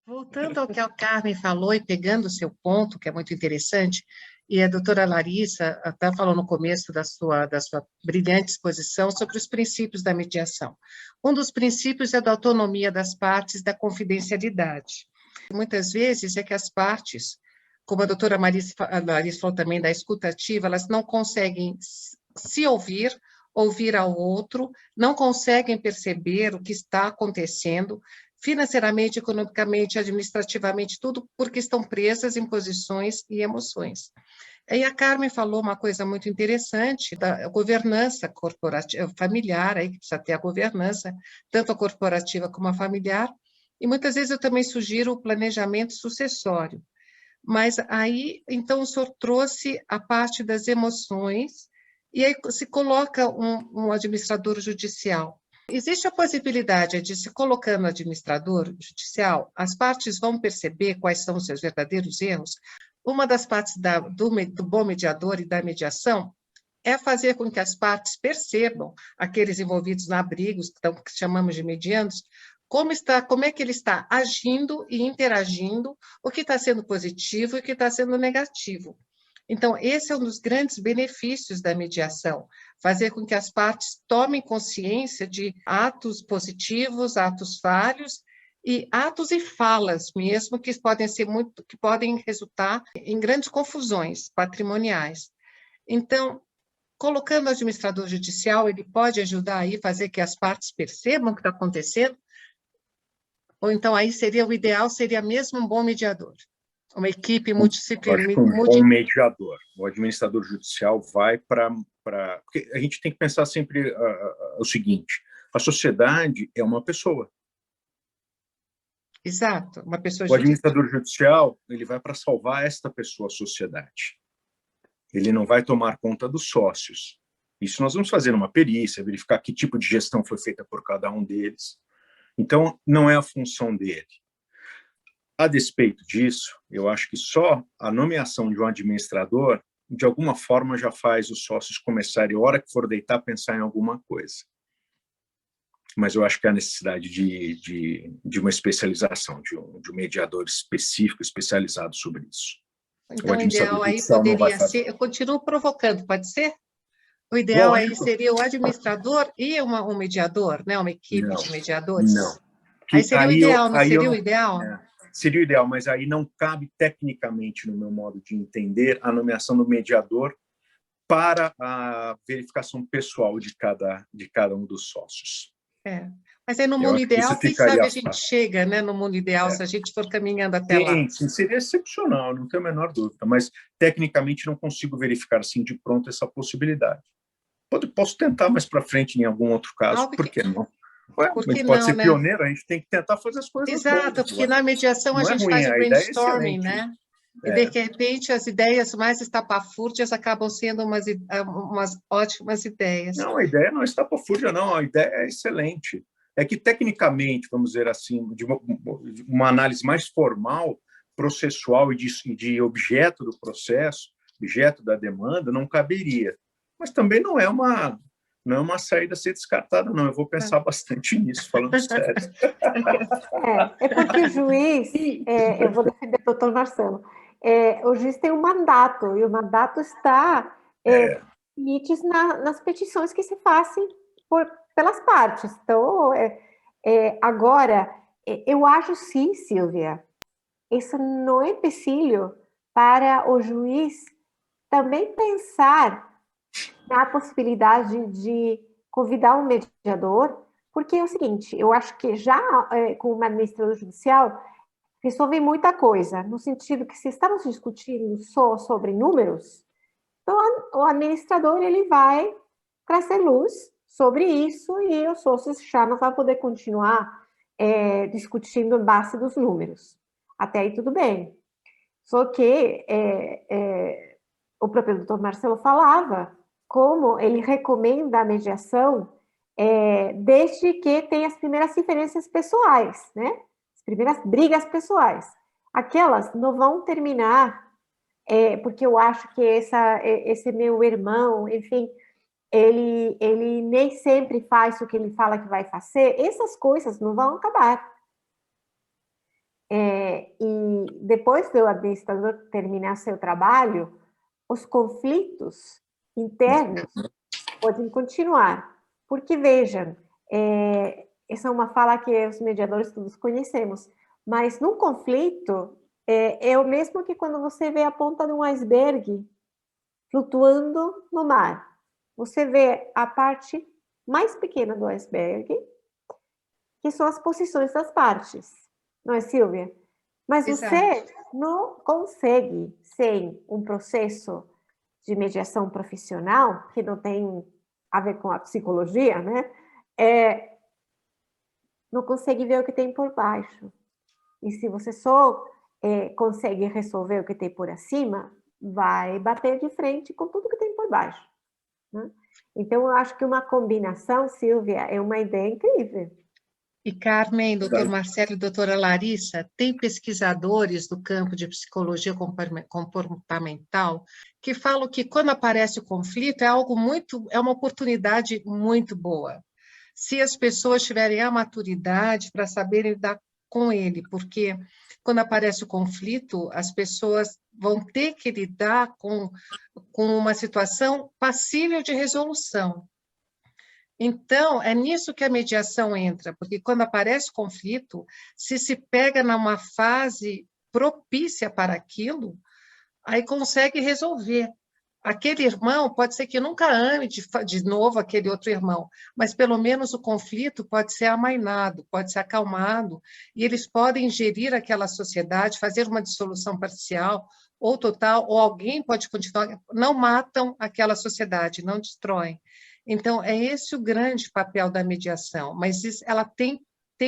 Voltando ao que a Carmen falou e pegando o seu ponto, que é muito interessante, e a doutora Larissa até falou no começo da sua brilhante exposição sobre os princípios da mediação. Um dos princípios é da autonomia das partes, da confidencialidade. Muitas vezes é que as partes, como a doutora Larissa falou também da escutativa, elas não conseguem se ouvir ao outro, não conseguem perceber o que está acontecendo, financeiramente, economicamente, administrativamente, tudo porque estão presas em posições e emoções. E a Carmen falou uma coisa muito interessante da governança corporativa, familiar, aí que precisa ter a governança, tanto a corporativa como a familiar, e muitas vezes eu também sugiro o planejamento sucessório. Mas aí, então, o senhor trouxe a parte das emoções, e aí se coloca um administrador judicial. Existe a possibilidade de, se colocando administrador judicial, as partes vão perceber quais são os seus verdadeiros erros. Uma das partes do bom mediador e da mediação é fazer com que as partes percebam, aqueles envolvidos na briga, que chamamos de medianos, como é que ele está agindo e interagindo, o que está sendo positivo e o que está sendo negativo. Então, esse é um dos grandes benefícios da mediação, fazer com que as partes tomem consciência de atos positivos, atos falhos, e atos e falas mesmo, que podem resultar em grandes confusões patrimoniais. Então, colocando o administrador judicial, ele pode ajudar aí a fazer que as partes percebam o que está acontecendo, ou então aí o ideal seria mesmo um bom mediador. Uma equipe multidisciplinar. Acho que um bom mediador. O administrador judicial vai para... Porque a gente tem que pensar sempre o seguinte, a sociedade é uma pessoa. Exato, uma pessoa O administrador judicial, ele vai para salvar esta pessoa, a sociedade. Ele não vai tomar conta dos sócios. Isso nós vamos fazer uma perícia, verificar que tipo de gestão foi feita por cada um deles. Então, não é a função dele. A despeito disso, eu acho que só a nomeação de um administrador, de alguma forma, já faz os sócios começarem, a hora que for deitar, pensar em alguma coisa. Mas eu acho que há necessidade de uma especialização, de um mediador específico, especializado sobre isso. Então, o ideal aí poderia ser... Eu continuo provocando, pode ser? O ideal aí seria o administrador e um mediador, né? Uma equipe de mediadores? Não. Aí seria o ideal, não seria o ideal? Seria o ideal, mas aí não cabe tecnicamente, no meu modo de entender, a nomeação do mediador para a verificação pessoal de cada um dos sócios. Mas aí no mundo ideal, quem sabe a gente chega, né? No mundo ideal, se a gente for caminhando até lá. Sim, seria excepcional, não tenho a menor dúvida, mas tecnicamente não consigo verificar assim de pronto essa possibilidade. Posso tentar mais para frente em algum outro caso, por que não? A gente pode ser pioneiro, a gente tem que tentar fazer as coisas Exato, porque na mediação a gente faz o brainstorming, né? E de repente as ideias mais estapafúrdias acabam sendo umas ótimas ideias. Não, a ideia não é estapafúrdia, não, a ideia é excelente. É que tecnicamente, vamos dizer assim, de uma análise mais formal, processual e de objeto do processo, objeto da demanda, não caberia. Mas também não é uma saída a ser descartada, não. Eu vou pensar bastante nisso, falando sério. É porque o juiz, eu vou defender o doutor Marcelo, o juiz tem um mandato, e o mandato está limites nas petições que se fazem pelas partes. Então, agora, eu acho sim, Silvia, isso não é empecilho para o juiz também pensar na possibilidade de convidar um mediador, porque é o seguinte, eu acho que já com uma administrador judicial resolve muita coisa, no sentido que se estamos discutindo só sobre números, então o administrador ele vai trazer luz sobre isso e os sócios já não vão poder continuar discutindo em base dos números. Até aí tudo bem. Só que o próprio doutor Marcelo falava como ele recomenda a mediação desde que tenha as primeiras diferenças pessoais, né? As primeiras brigas pessoais. Aquelas não vão terminar porque eu acho que esse meu irmão, enfim, ele nem sempre faz o que ele fala que vai fazer. Essas coisas não vão acabar. E depois do administrador terminar seu trabalho, os conflitos internos podem continuar. Porque, vejam, essa é uma fala que os mediadores todos conhecemos, mas num conflito é o mesmo que quando você vê a ponta de um iceberg flutuando no mar. Você vê a parte mais pequena do iceberg, que são as posições das partes. Não é, Silvia? Mas você não consegue, sem um processo de mediação profissional, que não tem a ver com a psicologia, né? Não consegue ver o que tem por baixo. E se você só consegue resolver o que tem por acima, vai bater de frente com tudo que tem por baixo, né? Então, eu acho que uma combinação, Silvia, é uma ideia incrível. E, Carmen, doutor Marcelo e doutora Larissa, tem pesquisadores do campo de psicologia comportamental que falam que quando aparece o conflito é uma oportunidade muito boa. Se as pessoas tiverem a maturidade para saberem lidar com ele, porque quando aparece o conflito, as pessoas vão ter que lidar com uma situação passível de resolução. Então, é nisso que a mediação entra, porque quando aparece conflito, se pega numa fase propícia para aquilo, aí consegue resolver. Aquele irmão pode ser que nunca ame de novo aquele outro irmão, mas pelo menos o conflito pode ser amainado, pode ser acalmado, e eles podem gerir aquela sociedade, fazer uma dissolução parcial ou total, ou alguém pode continuar, não matam aquela sociedade, não destroem. Então, é esse o grande papel da mediação, mas ela tem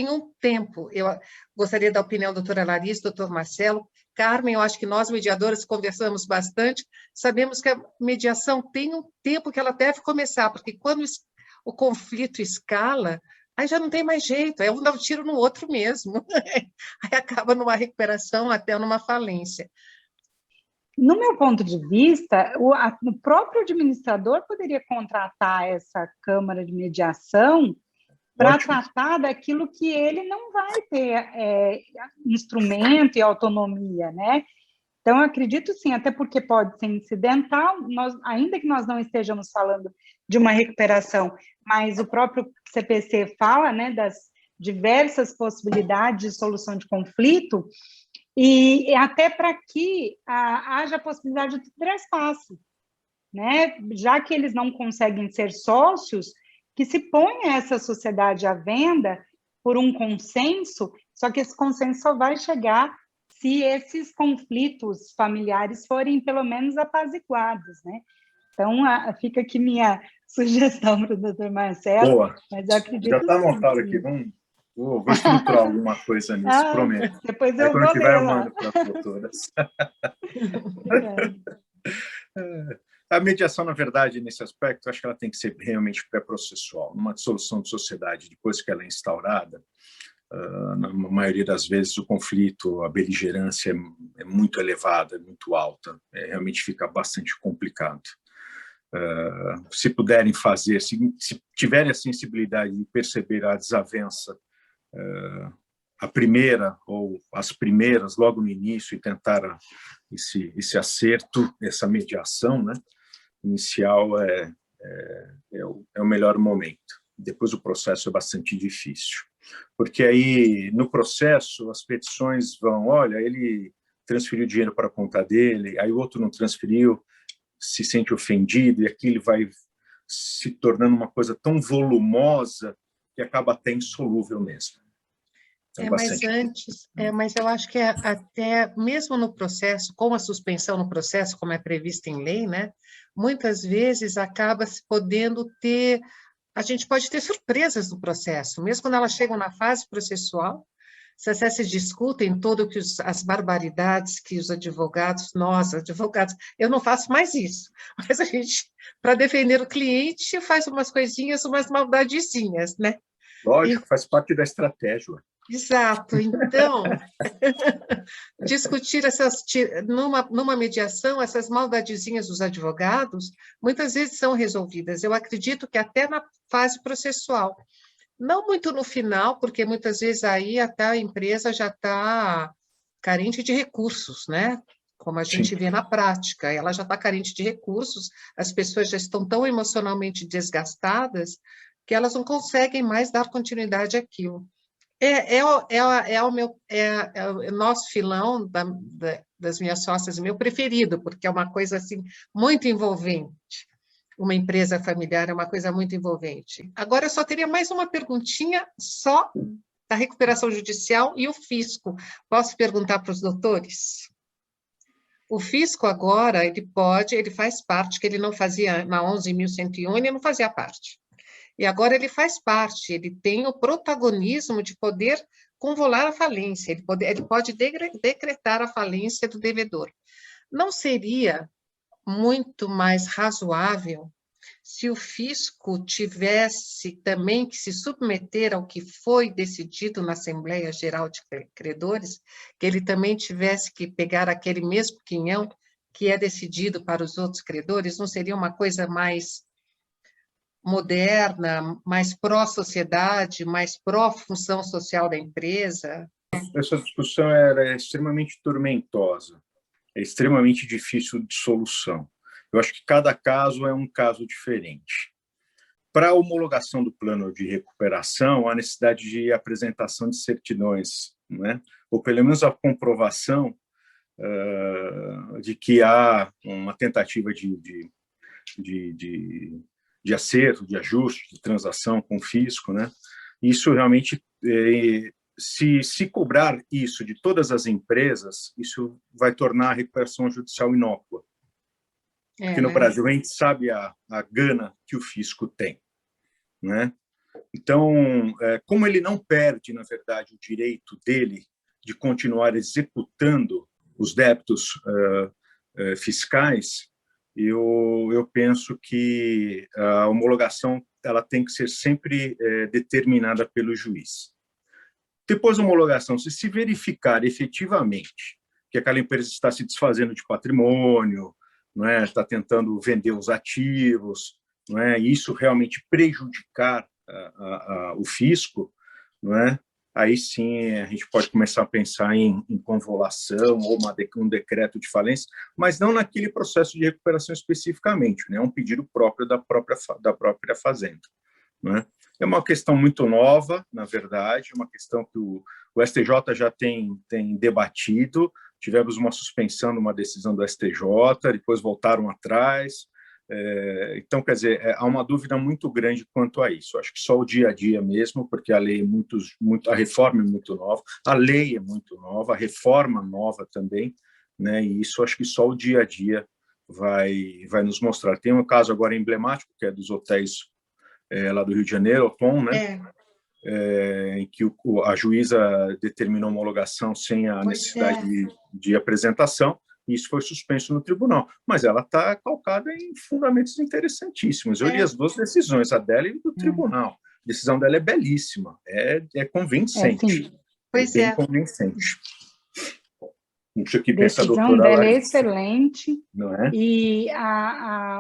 um tempo. Eu gostaria da opinião da doutora Larissa, doutor Marcelo. Carmen, eu acho que nós, mediadoras, conversamos bastante, sabemos que a mediação tem um tempo que ela deve começar, porque quando o conflito escala, aí já não tem mais jeito, aí um dá um tiro no outro mesmo, aí acaba numa recuperação, até numa falência. No meu ponto de vista, o próprio administrador poderia contratar essa Câmara de Mediação para tratar daquilo que ele não vai ter instrumento e autonomia, né? Então, eu acredito sim, até porque pode ser incidental, ainda que nós não estejamos falando de uma recuperação, mas o próprio CPC fala, né, das diversas possibilidades de solução de conflito, e até para que haja a possibilidade de trespasse, né? Já que eles não conseguem ser sócios, que se ponha essa sociedade à venda por um consenso, só que esse consenso só vai chegar se esses conflitos familiares forem pelo menos apaziguados, né? Então, fica aqui minha sugestão para o doutor Marcelo. Boa. Mas eu acredito já está anotado sim. Aqui, vou estruturar alguma coisa nisso, prometo. Depois eu vou tiver, ler eu lá. mando para as doutoras. A mediação, na verdade, nesse aspecto, acho que ela tem que ser realmente pré-processual. Numa dissolução de sociedade, depois que ela é instaurada, na maioria das vezes o conflito, a beligerância é muito elevada, é muito alta, realmente fica bastante complicado. Se puderem fazer, se tiverem a sensibilidade de perceber a desavença, a primeira ou as primeiras logo no início, e tentar esse acerto, essa mediação, né, inicial é o melhor momento. Depois o processo é bastante difícil, porque aí no processo as petições vão, olha, ele transferiu dinheiro para a conta dele, aí o outro não transferiu, se sente ofendido, e aquilo vai se tornando uma coisa tão volumosa que acaba até insolúvel mesmo. Mas eu acho que até mesmo no processo, com a suspensão no processo, como é previsto em lei, né, muitas vezes acaba se podendo ter, a gente pode ter surpresas no processo, mesmo quando elas chegam na fase processual, se discutem as barbaridades que os advogados, nós, advogados, eu não faço mais isso, mas a gente, para defender o cliente, faz umas coisinhas, umas maldadezinhas, né? Lógico, faz parte da estratégia. Exato. Então, discutir numa mediação, essas maldadezinhas dos advogados, muitas vezes são resolvidas. Eu acredito que até na fase processual. Não muito no final, porque muitas vezes aí até a empresa já está carente de recursos, né? Como a gente vê na prática, ela já está carente de recursos, as pessoas já estão tão emocionalmente desgastadas que elas não conseguem mais dar continuidade àquilo. É o nosso filão das minhas sócias, meu preferido, porque é uma coisa assim muito envolvente. Uma empresa familiar é uma coisa muito envolvente. Agora, eu só teria mais uma perguntinha só da recuperação judicial e o fisco. Posso perguntar para os doutores? O fisco agora, ele faz parte, que ele não fazia na 11.101, ele não fazia parte. E agora ele faz parte, ele tem o protagonismo de poder convolar a falência, ele pode decretar a falência do devedor. Não seria muito mais razoável se o fisco tivesse também que se submeter ao que foi decidido na Assembleia Geral de Credores, que ele também tivesse que pegar aquele mesmo quinhão que é decidido para os outros credores? Não seria uma coisa mais moderna, mais pró-sociedade, mais pró-função social da empresa? Essa discussão era extremamente tormentosa, é extremamente difícil de solução. Eu acho que cada caso é um caso diferente. Para a homologação do plano de recuperação, há necessidade de apresentação de certidões, né? Ou pelo menos a comprovação de que há uma tentativa de acerto, de ajuste, de transação com o fisco, né? Isso realmente, se cobrar isso de todas as empresas, isso vai tornar a recuperação judicial inócua. Porque no Brasil a gente sabe a gana que o fisco tem, né? Então, como ele não perde, na verdade, o direito dele de continuar executando os débitos fiscais, eu penso que a homologação ela tem que ser sempre determinada pelo juiz. Depois da homologação, se verificar efetivamente que aquela empresa está se desfazendo de patrimônio, não é? Está tentando vender os ativos, não é? E isso realmente prejudicar o fisco, não é? Aí sim a gente pode começar a pensar em convolução ou um decreto de falência, mas não naquele processo de recuperação especificamente, né? É um pedido próprio da própria fazenda, não é? É uma questão muito nova, na verdade, é uma questão que o STJ já tem debatido. Tivemos uma suspensão numa decisão do STJ, depois voltaram atrás. Então, quer dizer, há uma dúvida muito grande quanto a isso. Acho que só o dia a dia mesmo, porque a lei a reforma é muito nova, a lei é muito nova, a reforma nova também, né? E isso acho que só o dia a dia vai nos mostrar. Tem um caso agora emblemático, que é dos hotéis lá do Rio de Janeiro, o Tom, né? Em que a juíza determinou homologação sem a necessidade de apresentação, e isso foi suspenso no tribunal. Mas ela está calcada em fundamentos interessantíssimos. Eu li as duas decisões, a dela e do tribunal. A decisão dela é belíssima, é convincente. Pois bem convincente. Não sei o que a pensa a decisão doutora dela é Larissa. Excelente, não é? E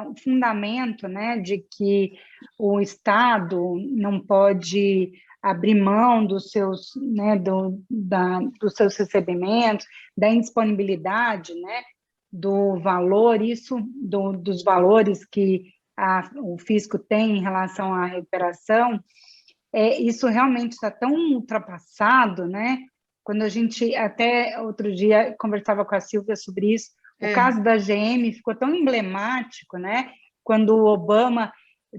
o fundamento, né, de que o Estado não pode abrir mão dos seus, né, dos seus recebimentos, da indisponibilidade, né, do valor, dos valores que o fisco tem em relação à recuperação, isso realmente está tão ultrapassado, né? Quando a gente, até outro dia, conversava com a Silvia sobre isso, o caso da GM ficou tão emblemático, né? Quando o Obama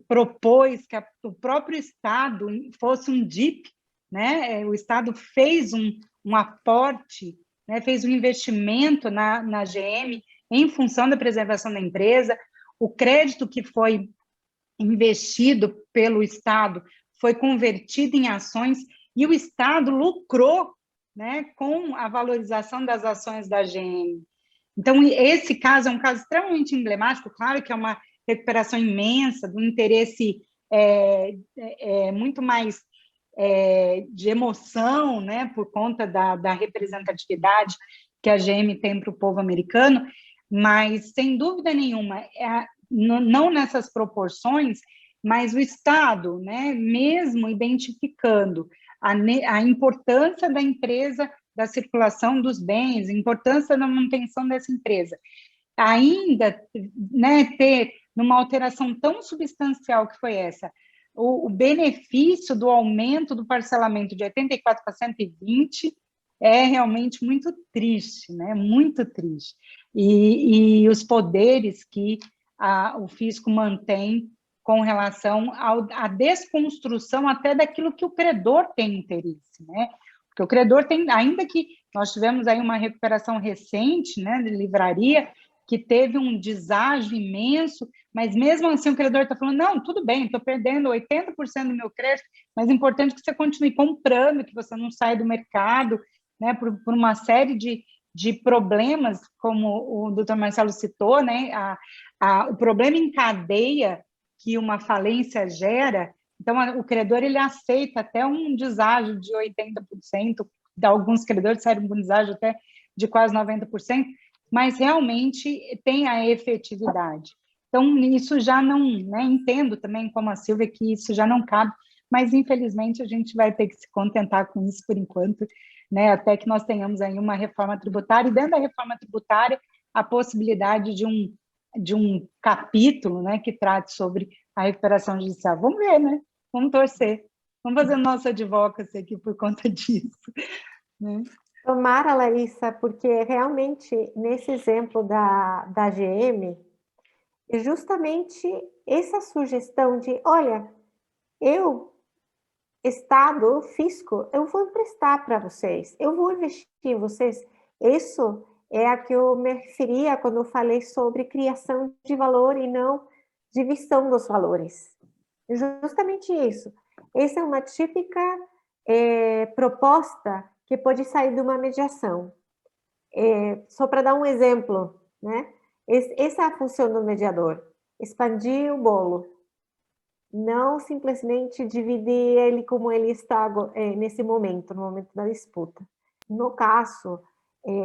propôs que o próprio Estado fosse um DIP, né? O Estado fez um aporte, né? Fez um investimento na GM em função da preservação da empresa. O crédito que foi investido pelo Estado foi convertido em ações e o Estado lucrou, né, com a valorização das ações da GM. Então, esse caso é um caso extremamente emblemático, claro que é uma recuperação imensa, do interesse muito mais de emoção, né, por conta da representatividade que a GM tem para o povo americano, mas, sem dúvida nenhuma, não nessas proporções, mas o Estado, né, mesmo identificando a importância da empresa da circulação dos bens, importância da manutenção dessa empresa. Ainda, né, ter, numa alteração tão substancial que foi essa, o benefício do aumento do parcelamento de 84 para 120 é realmente muito triste, né? Muito triste. E os poderes que o fisco mantém com relação à desconstrução até daquilo que o credor tem interesse, né? Porque o credor tem, ainda que nós tivemos aí uma recuperação recente, né, de livraria, que teve um deságio imenso, mas mesmo assim o credor está falando, não, tudo bem, estou perdendo 80% do meu crédito, mas é importante que você continue comprando, que você não saia do mercado, né, por uma série de problemas, como o doutor Marcelo citou, né, o problema em cadeia que uma falência gera. Então, o credor ele aceita até um deságio de 80%, de alguns credores saíram com deságio até de quase 90%, mas realmente tem a efetividade. Então, isso já não, né, entendo também, como a Silvia, que isso já não cabe, mas, infelizmente, a gente vai ter que se contentar com isso por enquanto, né, até que nós tenhamos aí uma reforma tributária, e dentro da reforma tributária, a possibilidade de um capítulo, né, que trate sobre a recuperação judicial. Vamos ver, né? Vamos torcer. Vamos fazer nossa advocacy aqui por conta disso, né? Tomara, Larissa, porque realmente, nesse exemplo da GM, é justamente essa sugestão de, olha, eu, Estado, fisco, eu vou emprestar para vocês, eu vou investir em vocês. Isso é a que eu me referia quando eu falei sobre criação de valor e não divisão dos valores. Justamente isso. Essa é uma típica proposta que pode sair de uma mediação. Só para dar um exemplo, né? Essa é a função do mediador, expandir o bolo, não simplesmente dividir ele como ele está nesse momento, no momento da disputa. No caso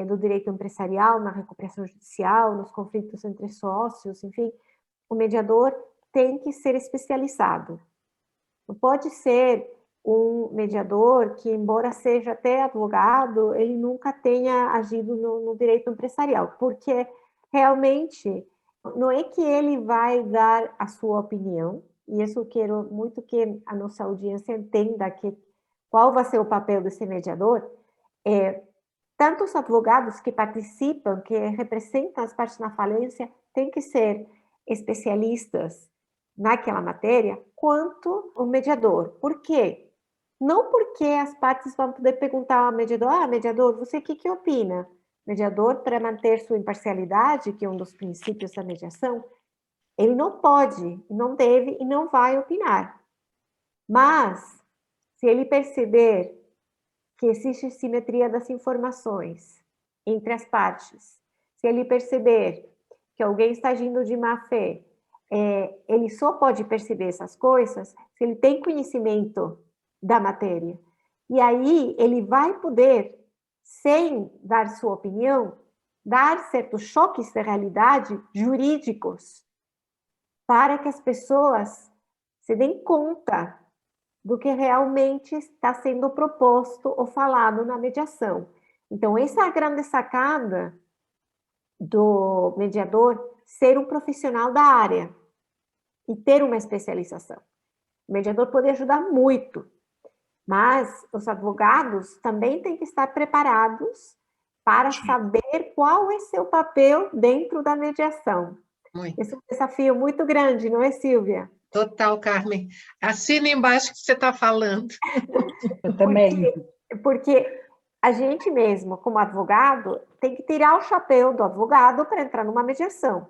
do direito empresarial, na recuperação judicial, nos conflitos entre sócios, enfim, o mediador tem que ser especializado. Não pode ser um mediador que, embora seja até advogado, ele nunca tenha agido no direito empresarial, porque realmente não é que ele vai dar a sua opinião, e isso eu quero muito que a nossa audiência entenda qual vai ser o papel desse mediador. Tanto os advogados que participam, que representam as partes na falência, têm que ser especialistas naquela matéria, quanto o mediador. Por quê? Não porque as partes vão poder perguntar ao mediador, mediador, você o que opina? Mediador, para manter sua imparcialidade, que é um dos princípios da mediação, ele não pode, não deve e não vai opinar. Mas, se ele perceber que existe simetria das informações entre as partes, se ele perceber que alguém está agindo de má fé, ele só pode perceber essas coisas se ele tem conhecimento da matéria. E aí ele vai poder, sem dar sua opinião, dar certos choques de realidade jurídicos para que as pessoas se deem conta do que realmente está sendo proposto ou falado na mediação. Então, essa é a grande sacada do mediador, ser um profissional da área e ter uma especialização. O mediador pode ajudar muito, mas os advogados também têm que estar preparados para saber qual é seu papel dentro da mediação. Esse é um desafio muito grande, não é, Silvia? Total, Carmen. Assina embaixo que você está falando. Eu também. Porque a gente mesmo, como advogado, tem que tirar o chapéu do advogado para entrar numa mediação.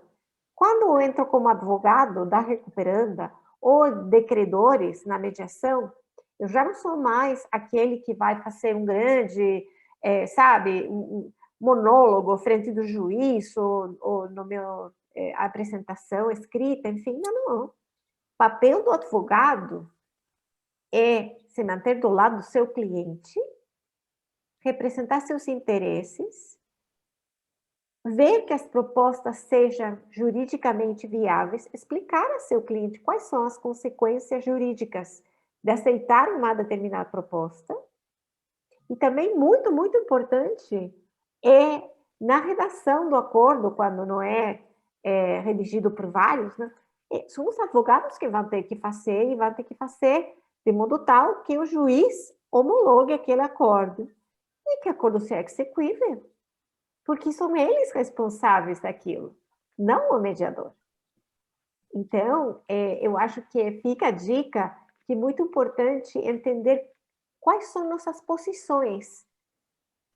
Quando eu entro como advogado da recuperanda ou de credores na mediação, eu já não sou mais aquele que vai fazer um grande, um monólogo frente do juiz ou no meu apresentação escrita, enfim, não. O papel do advogado é se manter do lado do seu cliente, representar seus interesses, ver que as propostas sejam juridicamente viáveis, explicar a seu cliente quais são as consequências jurídicas de aceitar uma determinada proposta E também muito, muito importante é na redação do acordo, quando não é, redigido por vários, né? São os advogados que vão ter que fazer, e vão ter que fazer de modo tal que o juiz homologue aquele acordo e que o acordo seja execuível, porque são eles responsáveis daquilo, não o mediador. Então, eu acho que fica a dica que é muito importante entender quais são nossas posições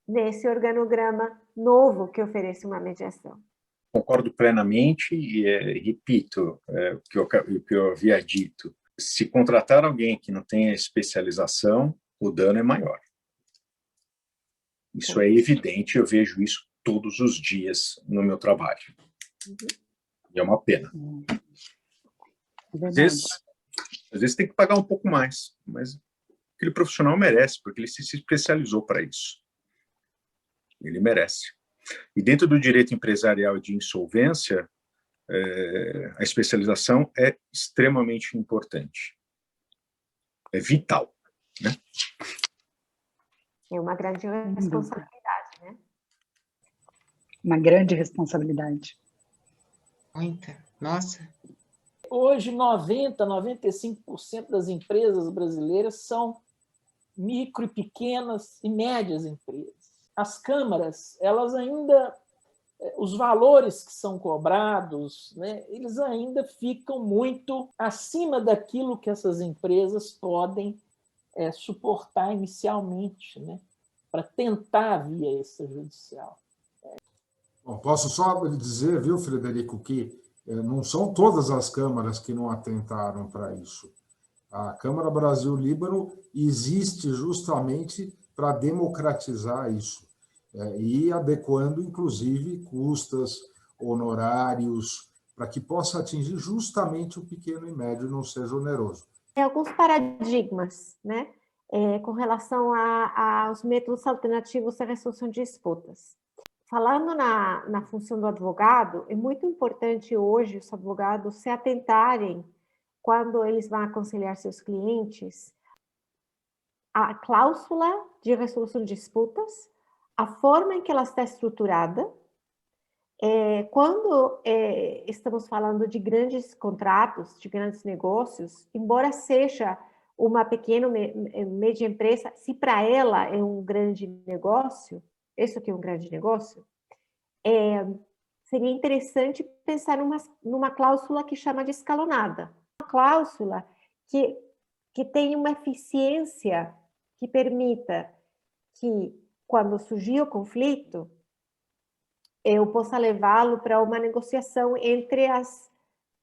nesse organograma novo que oferece uma mediação. Concordo plenamente e repito o que eu havia dito. Se contratar alguém que não tenha especialização, o dano é maior. Isso é evidente, eu vejo isso todos os dias no meu trabalho. E é uma pena. Às vezes tem que pagar um pouco mais, mas aquele profissional merece, porque ele se especializou para isso. Ele merece. E dentro do direito empresarial de insolvência, a especialização é extremamente importante. É vital, né? É uma grande responsabilidade, né? Uma grande responsabilidade. Muita. Nossa. Hoje, 95% das empresas brasileiras são micro, pequenas e médias empresas. As câmaras, elas ainda, os valores que são cobrados, né, eles ainda ficam muito acima daquilo que essas empresas podem suportar inicialmente, né, para tentar a via extrajudicial. Bom, posso só dizer, viu, Frederico, que não são todas as câmaras que não atentaram para isso. A Câmara Brasil-Líbano existe justamente para democratizar isso, e adequando, inclusive, custas, honorários, para que possa atingir justamente o pequeno e médio e não seja oneroso. Tem alguns paradigmas, né, com relação aos métodos alternativos de resolução de disputas. Falando na função do advogado, é muito importante hoje os advogados se atentarem, quando eles vão aconselhar seus clientes, a cláusula de resolução de disputas, a forma em que ela está estruturada. Quando estamos falando de grandes contratos, de grandes negócios, embora seja uma pequena média empresa, se para ela é um grande negócio, isso aqui é um grande negócio, seria interessante pensar numa cláusula que chama de escalonada. Uma cláusula que tenha uma eficiência que permita que, quando surgir o conflito, eu possa levá-lo para uma negociação entre as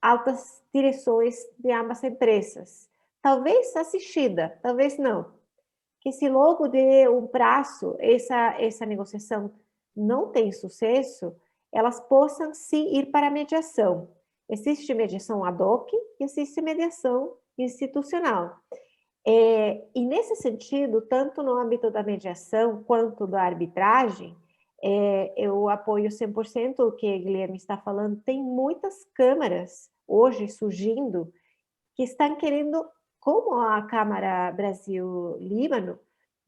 altas direções de ambas empresas. Talvez assistida, talvez não. Que se logo de um prazo essa negociação não tem sucesso, elas possam sim ir para a mediação. Existe mediação ad hoc e existe mediação institucional. E nesse sentido, tanto no âmbito da mediação quanto da arbitragem, eu apoio 100% o que o Guilherme está falando. Tem muitas câmaras hoje surgindo que estão querendo, como a Câmara Brasil-Líbano,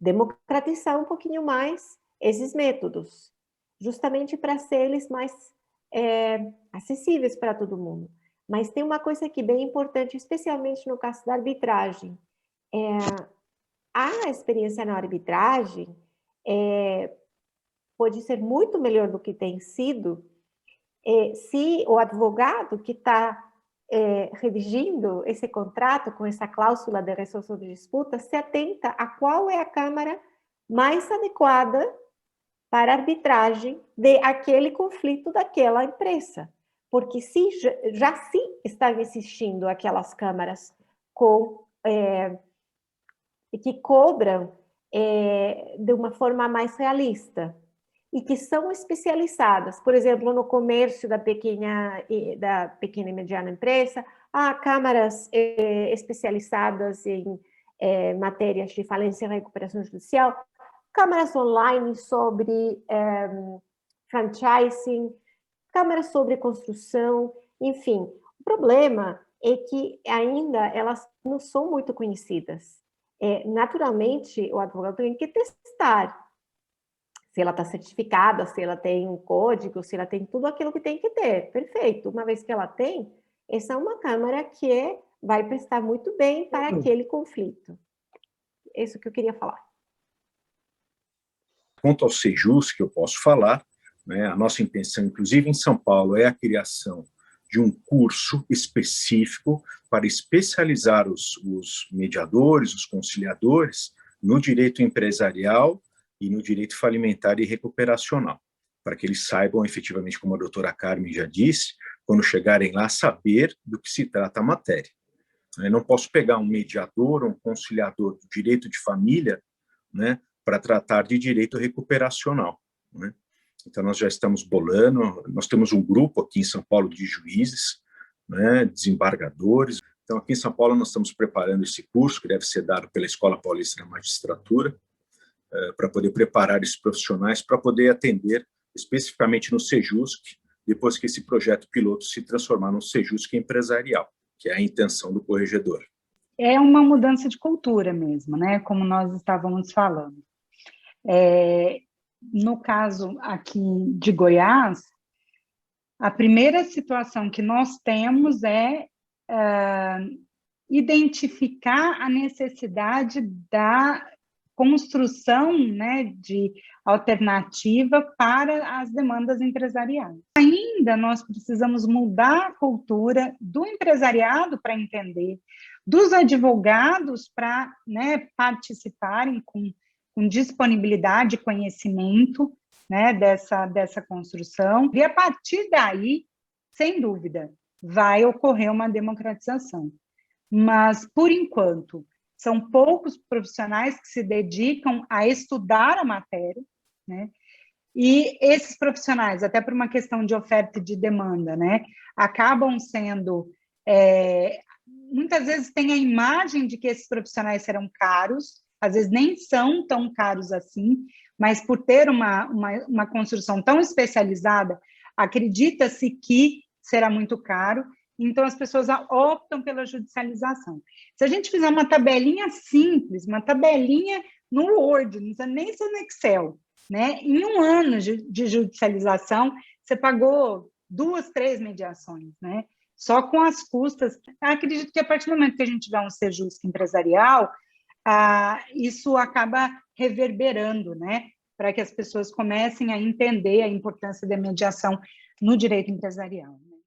democratizar um pouquinho mais esses métodos, justamente para ser eles mais acessíveis para todo mundo. Mas tem uma coisa aqui bem importante, especialmente no caso da arbitragem. A experiência na arbitragem pode ser muito melhor do que tem sido se o advogado que está redigindo esse contrato com essa cláusula de resolução de disputas se atenta a qual é a câmara mais adequada para a arbitragem de aquele conflito daquela empresa. Porque se já estão existindo aquelas câmaras que cobram de uma forma mais realista e que são especializadas, por exemplo, no comércio da pequena e mediana empresa, há câmaras especializadas em matérias de falência e recuperação judicial, câmaras online sobre franchising, câmaras sobre construção, enfim. O problema é que ainda elas não são muito conhecidas. naturalmente, o advogado tem que testar se ela está certificada, se ela tem um código, se ela tem tudo aquilo que tem que ter. Perfeito. Uma vez que ela tem, essa é uma Câmara que vai prestar muito bem para aquele conflito. Isso que eu queria falar. Quanto ao Sejus, que eu posso falar, né, a nossa intenção, inclusive em São Paulo, é a criação de um curso específico para especializar os mediadores, os conciliadores, no direito empresarial e no direito falimentar e recuperacional, para que eles saibam efetivamente, como a doutora Carmen já disse, quando chegarem lá, saber do que se trata a matéria. Eu não posso pegar um mediador, um conciliador do direito de família, né, para tratar de direito recuperacional, né? Então, nós já estamos bolando, nós temos um grupo aqui em São Paulo de juízes, né, desembargadores. Então, aqui em São Paulo, nós estamos preparando esse curso, que deve ser dado pela Escola Paulista da Magistratura, para poder preparar esses profissionais para poder atender especificamente no Sejusc, depois que esse projeto piloto se transformar no Sejusc empresarial, que é a intenção do corregedor. É uma mudança de cultura mesmo, né? Como nós estávamos falando. No caso aqui de Goiás, a primeira situação que nós temos é identificar a necessidade da construção, né, de alternativa para as demandas empresariais. Ainda nós precisamos mudar a cultura do empresariado para entender, dos advogados para, né, participarem com disponibilidade e conhecimento, né, dessa construção. E a partir daí, sem dúvida, vai ocorrer uma democratização. Mas, por enquanto, são poucos profissionais que se dedicam a estudar a matéria, né? E esses profissionais, até por uma questão de oferta e de demanda, né, acabam sendo... muitas vezes tem a imagem de que esses profissionais serão caros, às vezes nem são tão caros assim, mas por ter uma construção tão especializada, acredita-se que será muito caro, então as pessoas optam pela judicialização. Se a gente fizer uma tabelinha simples, uma tabelinha no Word, não precisa nem ser no Excel, né? Em um ano de judicialização, você pagou 2, 3 mediações, né? Só com as custas. Acredito que a partir do momento que a gente tiver um Sejusc empresarial, isso acaba reverberando, né? Para que as pessoas comecem a entender a importância da mediação no direito empresarial.